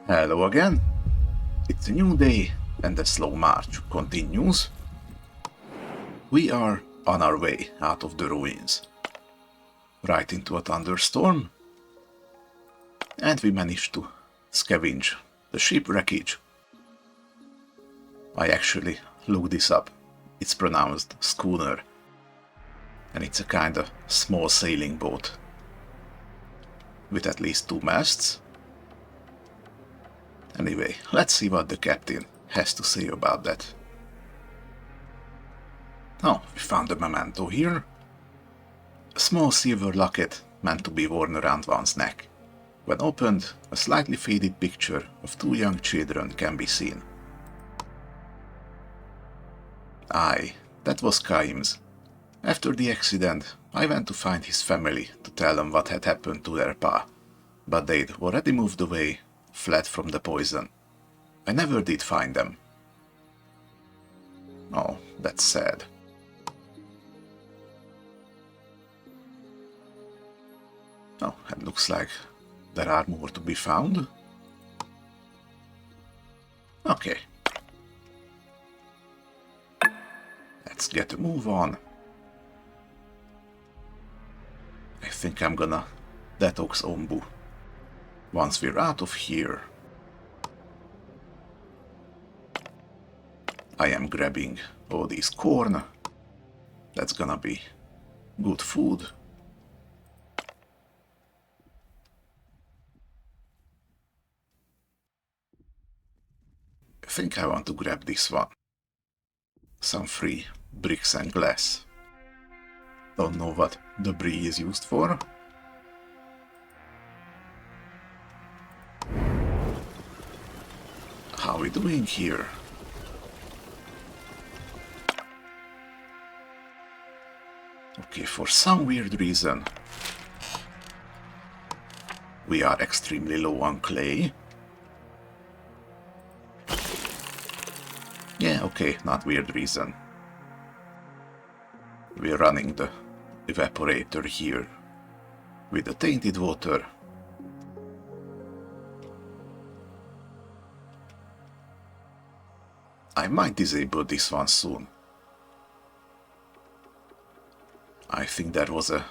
Hello again. It's a new day and the slow march continues. We are on our way out of the ruins, right into a thunderstorm, and we managed to scavenge the ship wreckage. I actually looked this up. It's pronounced schooner, and it's a kind of small sailing boat with at least 2 masts. Anyway, let's see what the captain has to say about that. Oh, we found a memento here. A small silver locket meant to be worn around one's neck. When opened, a slightly faded picture of 2 young children can be seen. Aye, that was Kaim's. After the accident, I went to find his family to tell them what had happened to their pa, but they'd already moved away, fled from the poison. I never did find them. Oh, that's sad. Oh, it looks like there are more to be found. Okay. Let's get a move on. I think I'm gonna detox Onbu once we're out of here. I am grabbing all these corn. That's gonna be good food. I think I want to grab this one. Some free bricks and glass. Don't know what debris is used for. How are we doing here? Okay, for some weird reason, we are extremely low on clay. Yeah, okay, not weird reason. We're running the evaporator here with the tainted water. I might disable this one soon. I think there was a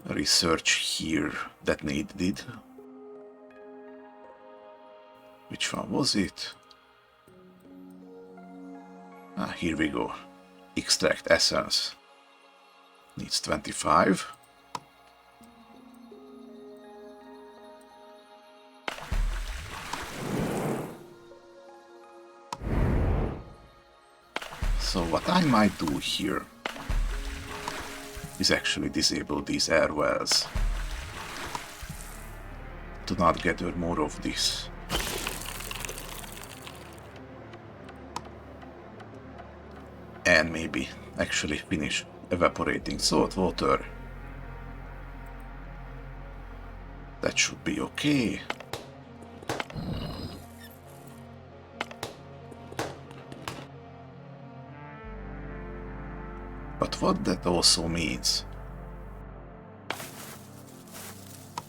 research here that needed. Which one was it? Ah, here we go. Extract essence. Needs 25. So what I might do here is actually disable these air wells to not gather more of this. And maybe actually finish evaporating salt water. That should be okay. But what that also means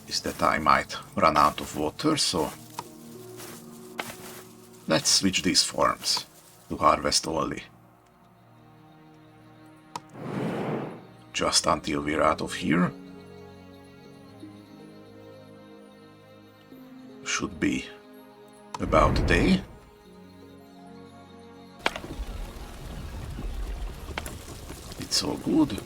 is that I might run out of water, so let's switch these farms to harvest only. Just until we're out of here. Should be about a day. It's all good.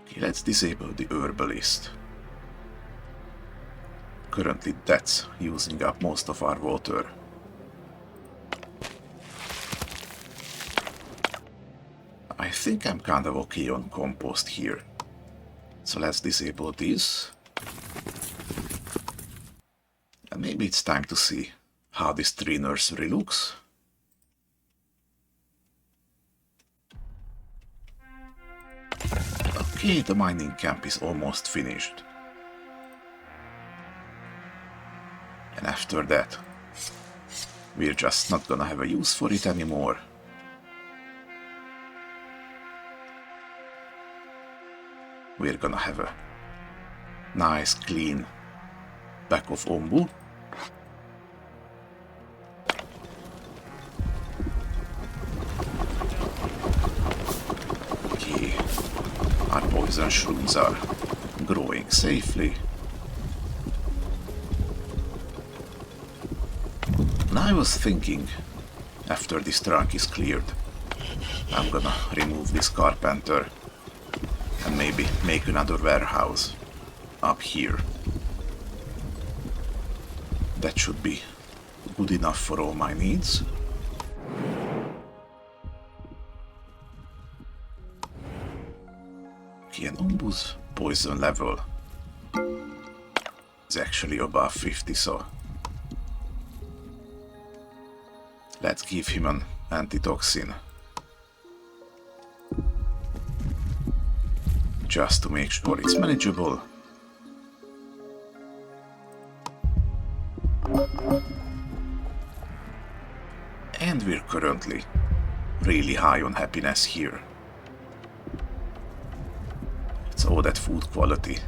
Okay, let's disable the herbalist. Currently that's using up most of our water. I think I'm kind of okay on compost here. So let's disable this. And maybe it's time to see how this tree nursery looks. Okay, the mining camp is almost finished. And after that, we're just not gonna have a use for it anymore. we're gonna have a nice clean back of Onbu. Okay, our poison shrooms are growing safely. And I was thinking, after this trunk is cleared, I'm gonna remove this carpenter and maybe make another warehouse up here. That should be good enough for all my needs. Okay, and Onbu's poison level is actually above 50, so let's give him an antitoxin. Just to make sure it's manageable. And we're currently really high on happiness here. It's all that food quality.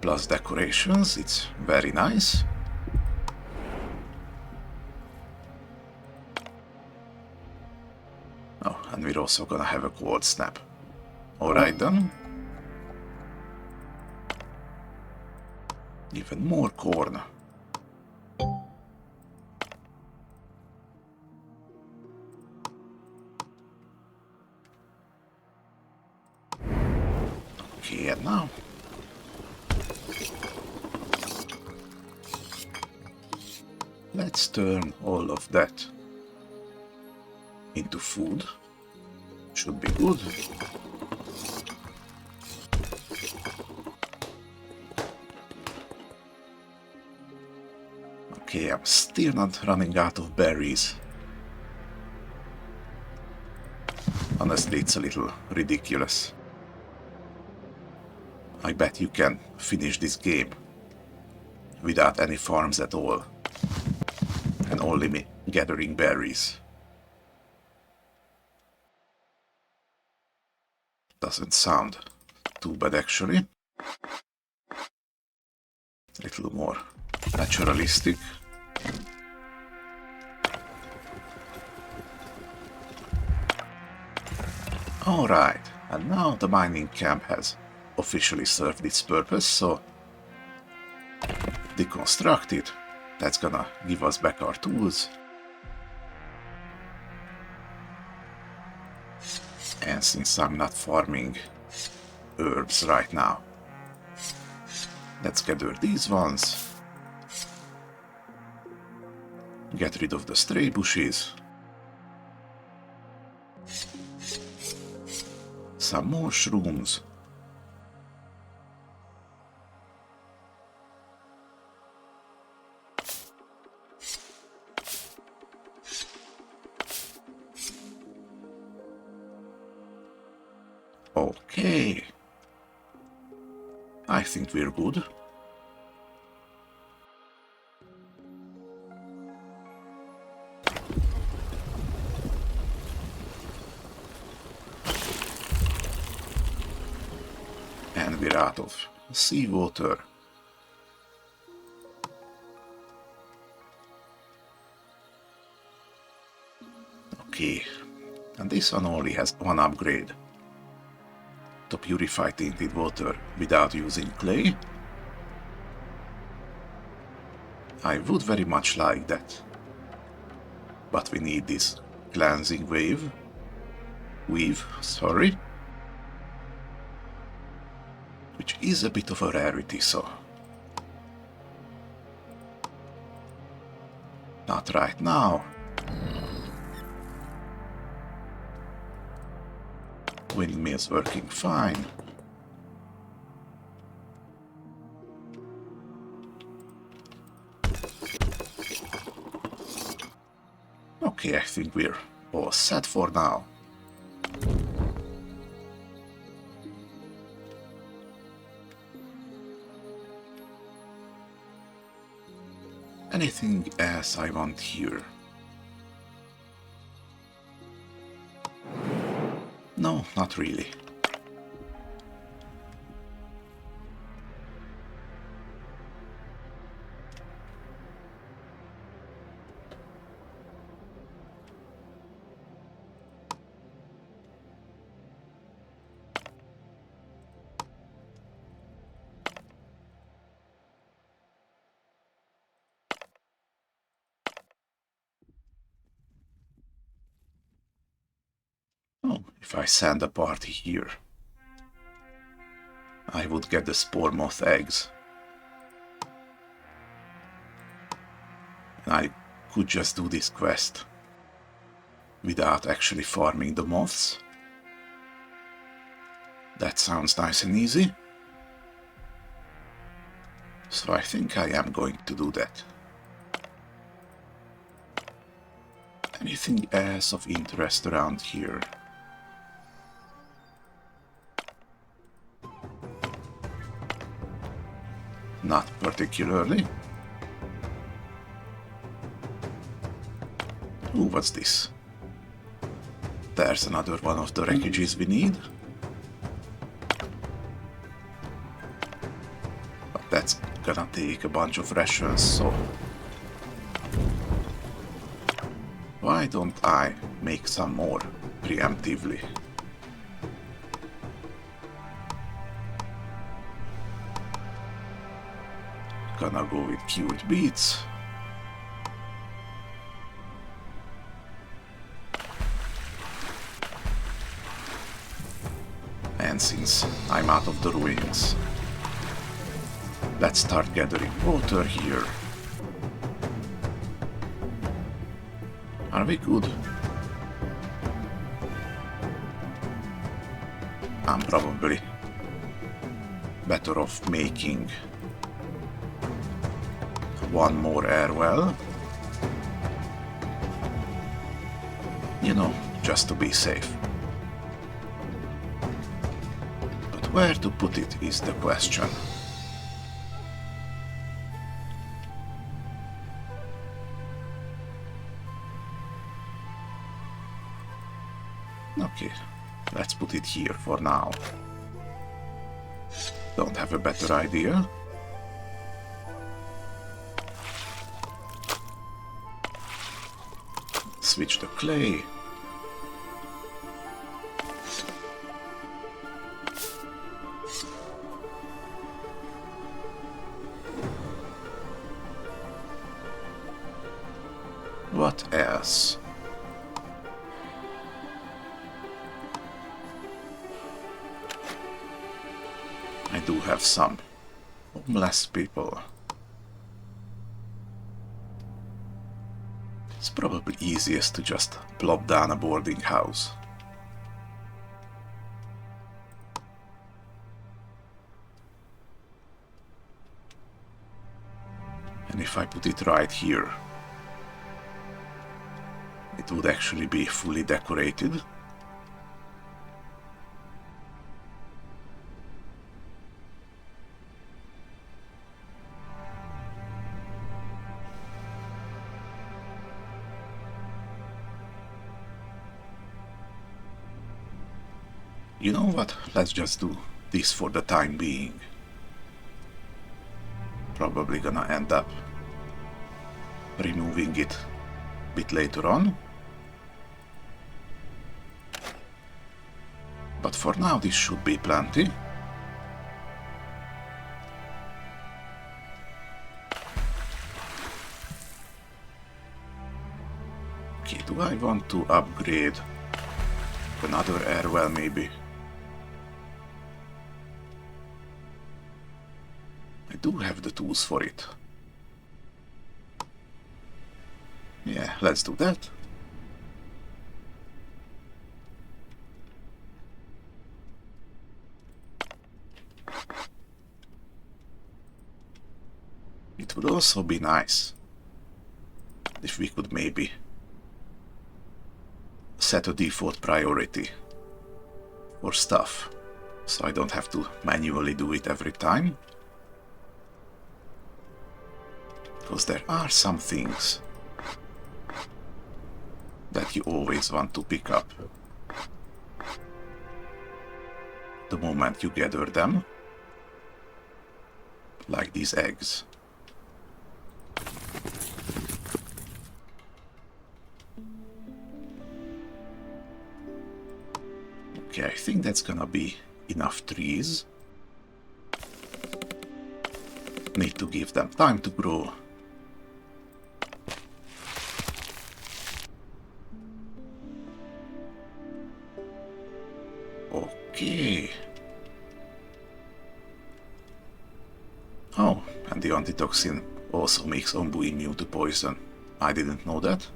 Plus decorations, it's very nice. Oh, and we're also gonna have a cold snap. Alright then. Even more corn. Okay, and now let's turn all of that into food. Should be good. Okay, I'm still not running out of berries. Honestly, it's a little ridiculous. I bet you can finish this game without any farms at all and only me gathering berries. Doesn't sound too bad actually. A little more naturalistic. Alright, and now the mining camp has officially served its purpose, so deconstruct it. That's gonna give us back our tools. And since I'm not farming herbs right now, let's gather these ones. Get rid of the stray bushes. Some more shrooms. Okay. I think we're good. And we're out of seawater. Okay, and this one only has one upgrade. To purify tainted water without using clay. I would very much like that. But we need this cleansing weave, sorry. Which is a bit of a rarity, so not right now. Windmill's working fine. Okay, I think we're all set for now. Anything else I want here? No, not really. If I send a party here, I would get the spore moth eggs. And I could just do this quest without actually farming the moths. That sounds nice and easy. So I think I am going to do that. Anything else of interest around here? Not particularly. Ooh, what's this? There's another one of the wreckages we need. But that's gonna take a bunch of rations, so... why don't I make some more preemptively? Gonna go with cured beets. And since I'm out of the ruins, let's start gathering water here. Are we good? I'm probably better off making one more air well. You know, just to be safe. But where to put it is the question. Okay, let's put it here for now. Don't have a better idea. Switch the clay. What else? I do have some homeless people. It's probably easiest to just plop down a boarding house. And if I put it right here, it would actually be fully decorated. You know what? Let's just do this for the time being. Probably gonna end up removing it a bit later on. But for now this should be plenty. Okay, do I want to upgrade another air well maybe? I do have the tools for it. Yeah, let's do that. It would also be nice if we could maybe set a default priority for stuff, so I don't have to manually do it every time. Because there are some things that you always want to pick up the moment you gather them, like these eggs. Okay, I think that's gonna be enough trees. Need to give them time to grow. Okay. Oh, and the antitoxin also makes Onbu immune to poison. I didn't know that.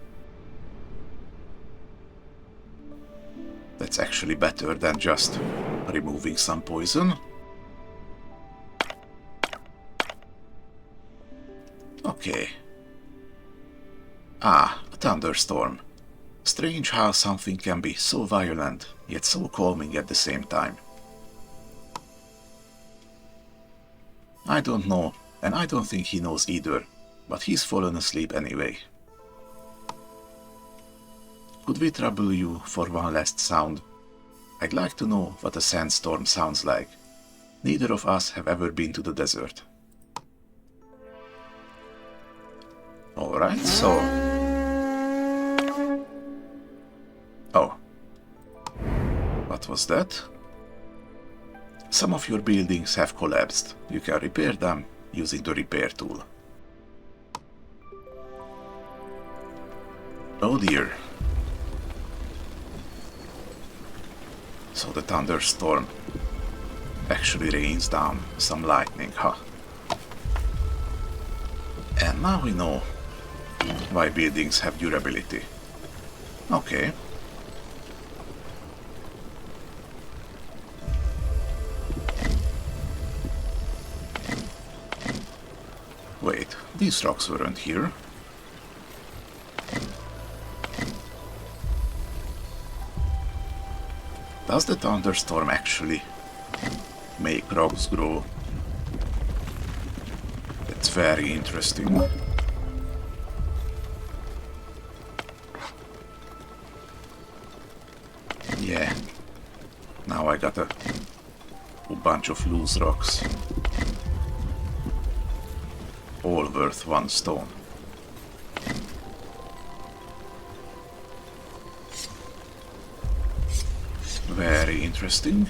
That's actually better than just removing some poison. Okay. Ah, a thunderstorm. Strange how something can be so violent, yet so calming at the same time. I don't know, and I don't think he knows either, but he's fallen asleep anyway. Could we trouble you for one last sound? I'd like to know what a sandstorm sounds like. Neither of us have ever been to the desert. Alright, so... Oh. What was that? Some of your buildings have collapsed. You can repair them using the repair tool. Oh dear. So the thunderstorm actually rains down some lightning, huh? And now we know why buildings have durability. Okay. Wait, these rocks weren't here. Does the thunderstorm actually make rocks grow? That's very interesting. Yeah, now I got a bunch of loose rocks. All worth 1 stone. Very interesting.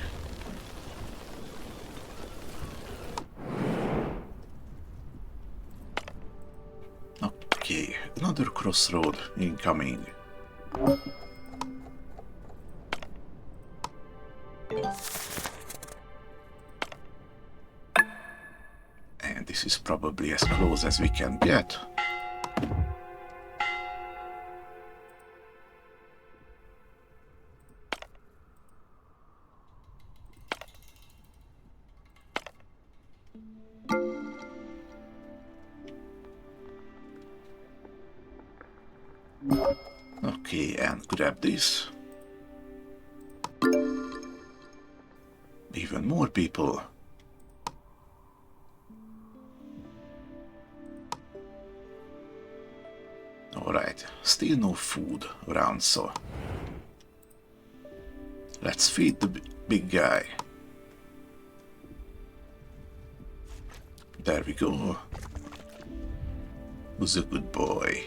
Okay, another crossroad incoming. And this is probably as close as we can get. Okay, and grab this. Even more people. Alright, still no food around, so let's feed the big guy. There we go. Who's a good boy?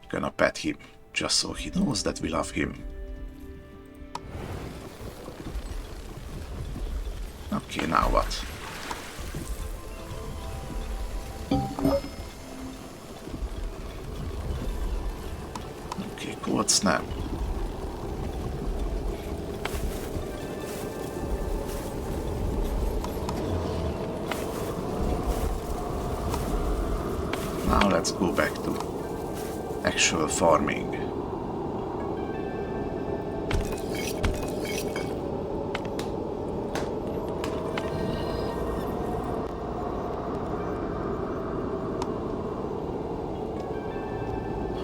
Gonna pet him, just so he knows that we love him. Okay, now what? Okay, cold snap. Now let's go back to actual farming.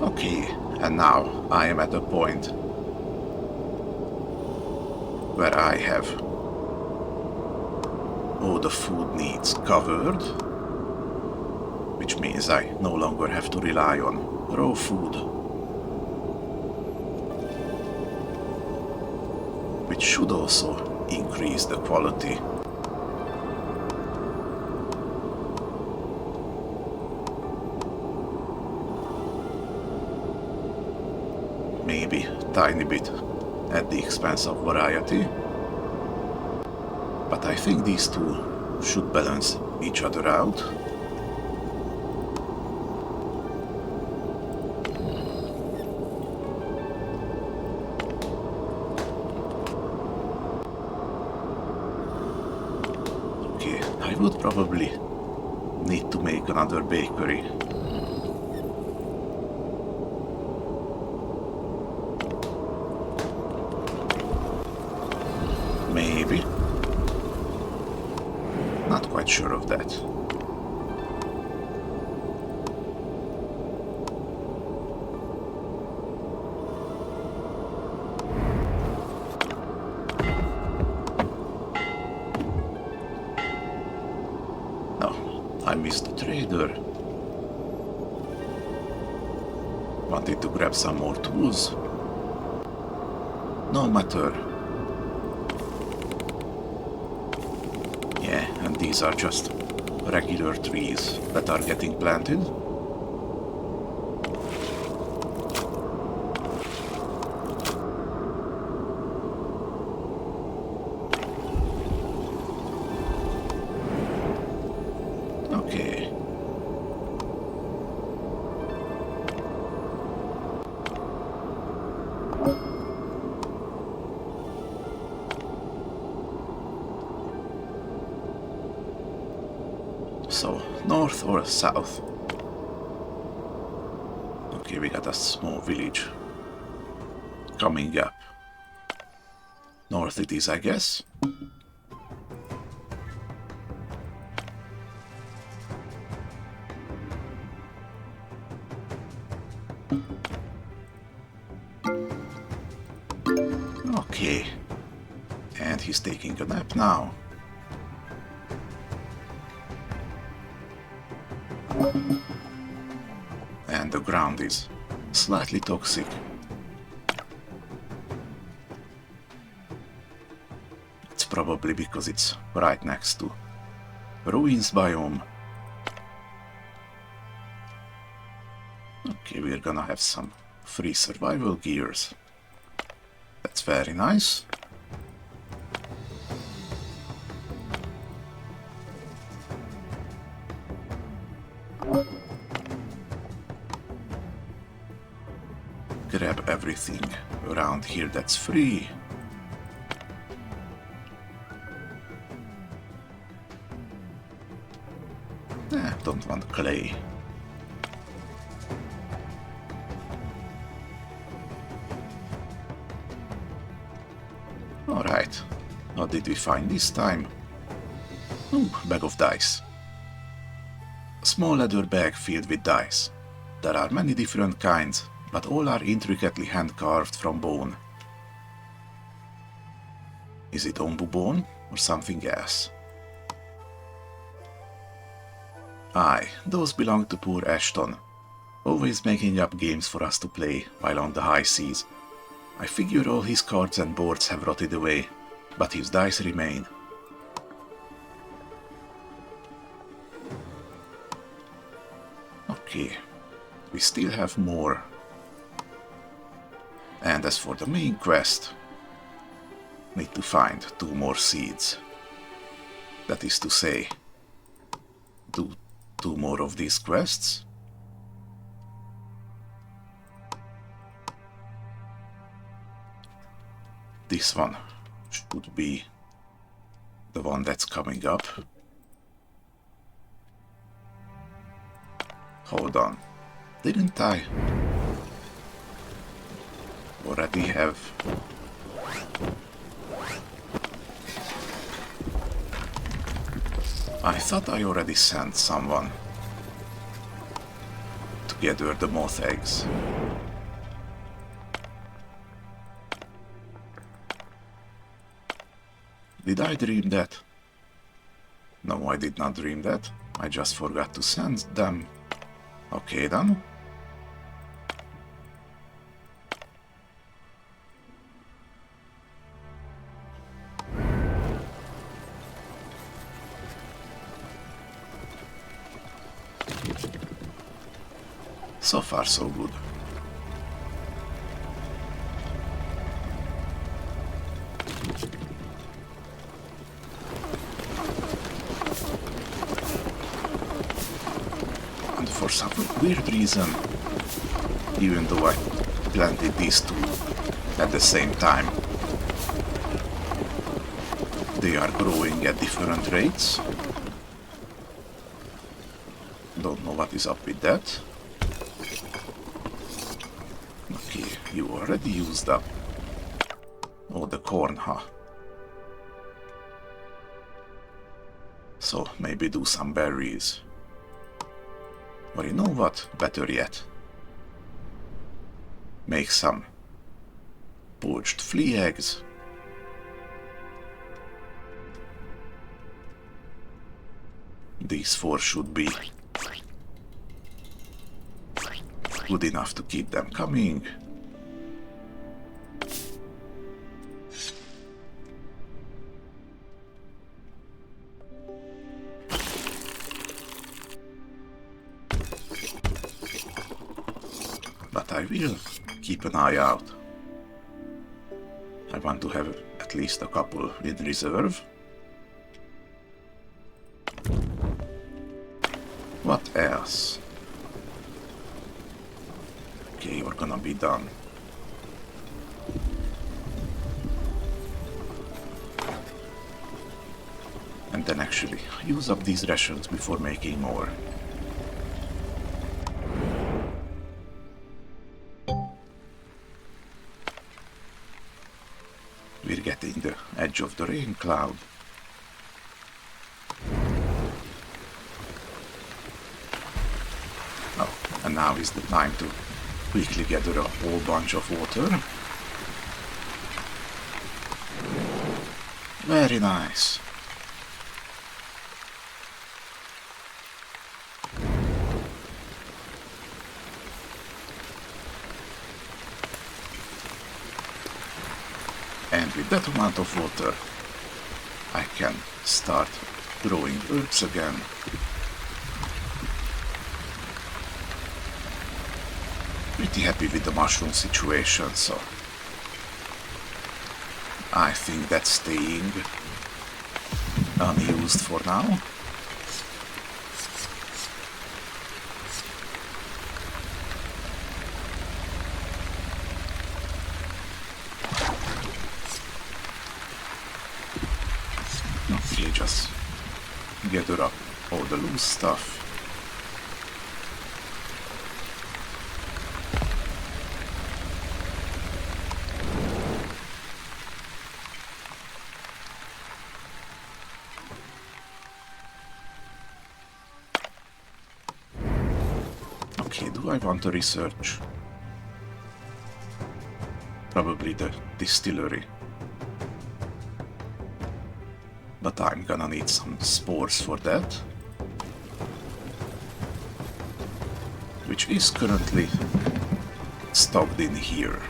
Okay, and now I am at a point where I have all the food needs covered, which means I no longer have to rely on raw food, which should also increase the quality. Maybe a tiny bit at the expense of variety, but I think these two should balance each other out. would probably need to make another bakery. Maybe. Not quite sure of that. I missed the trader. Wanted to grab some more tools. No matter. Yeah, and these are just regular trees that are getting planted. Okay. So, north or south? Okay, we got a small village coming up. North it is, I guess. Okay. And he's taking a nap now. And the ground is slightly toxic. It's probably because it's right next to ruins biome. Okay, we're gonna have some free survival gears. That's very nice. Grab everything around here that's free. Don't want clay. Alright, what did we find this time? Ooh, bag of dice. A small leather bag filled with dice. There are many different kinds, but all are intricately hand-carved from bone. Is it Onbu bone or something else? Aye, those belong to poor Ashton, always making up games for us to play while on the high seas. I figure all his cards and boards have rotted away, but his dice remain. Okay, we still have more. And as for the main quest, need to find 2 more seeds. That is to say, do 2 more of these quests. This one should be the one that's coming up. Hold on, didn't I already have... I thought I already sent someone to gather the moth eggs. Did I dream that? No, I did not dream that. I just forgot to send them. Okay then. So far, so good. And for some weird reason, even though I planted these 2 at the same time, they are growing at different rates. don't know what is up with that. Okay, you already used up. Oh, the corn, huh? So maybe do some berries. Or you know what? Better yet. Make some poached flea eggs. These 4 should be good enough to keep them coming. But I will keep an eye out. I want to have at least a couple in reserve. What else? Okay, you're gonna be done. And then actually use up these rations before making more. We're getting the edge of the rain cloud. Oh, and now is the time to quickly gather a whole bunch of water. Very nice. And with that amount of water, I can start growing herbs again. Pretty happy with the mushroom situation, so I think that's staying unused for now. Okay, just gather up all the loose stuff. Okay, do I want to research? Probably the distillery. But I'm gonna need some spores for that. Which is currently stocked in here.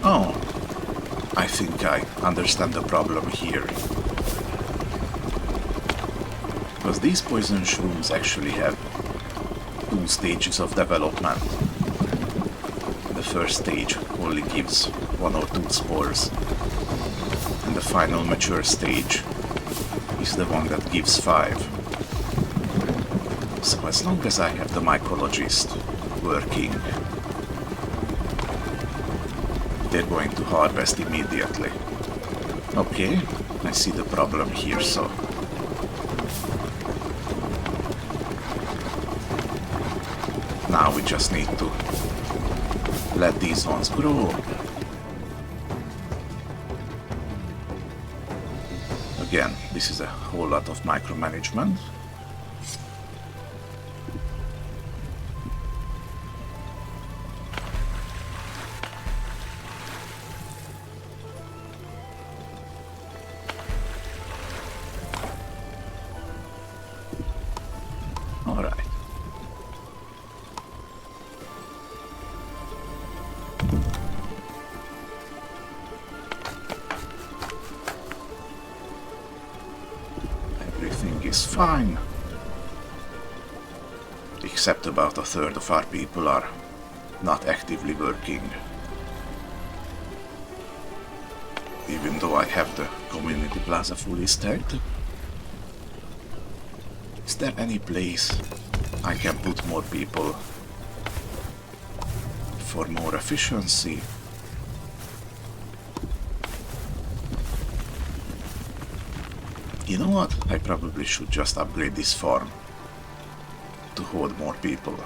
Oh, I think I understand the problem here. Because these poison shrooms actually have 2 stages of development. The first stage only gives 1 or 2 spores, and the final mature stage is the one that gives 5. So as long as I have the mycologist working, they're going to harvest immediately. Okay, I see the problem here, so now we just need to let these ones grow. Again, this is a whole lot of micromanagement. All right. Everything is fine. Except about a third of our people are not actively working. Even though I have the community plaza fully stacked. Is there any place I can put more people for more efficiency? You know what? I probably should just upgrade this farm to hold more people.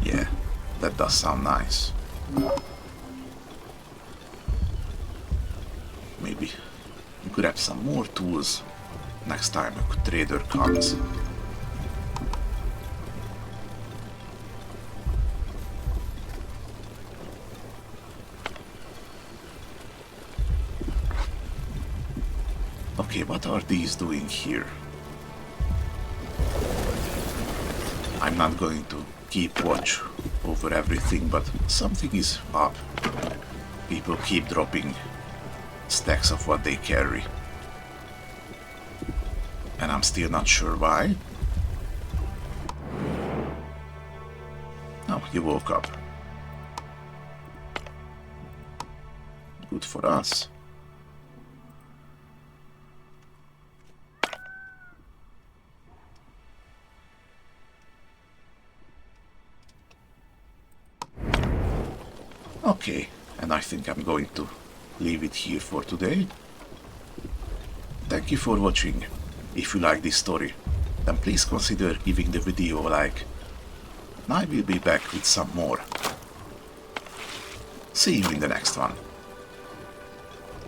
Yeah, that does sound nice. Maybe grab some more tools next time a trader comes. Okay, what are these doing here? I'm not going to keep watch over everything, but something is up. People keep dropping stacks of what they carry. And I'm still not sure why. Oh, you woke up. Good for us. Okay, and I think I'm going to leave it here for today. Thank you for watching. If you like this story, then please consider giving the video a like. And I will be back with some more. See you in the next one.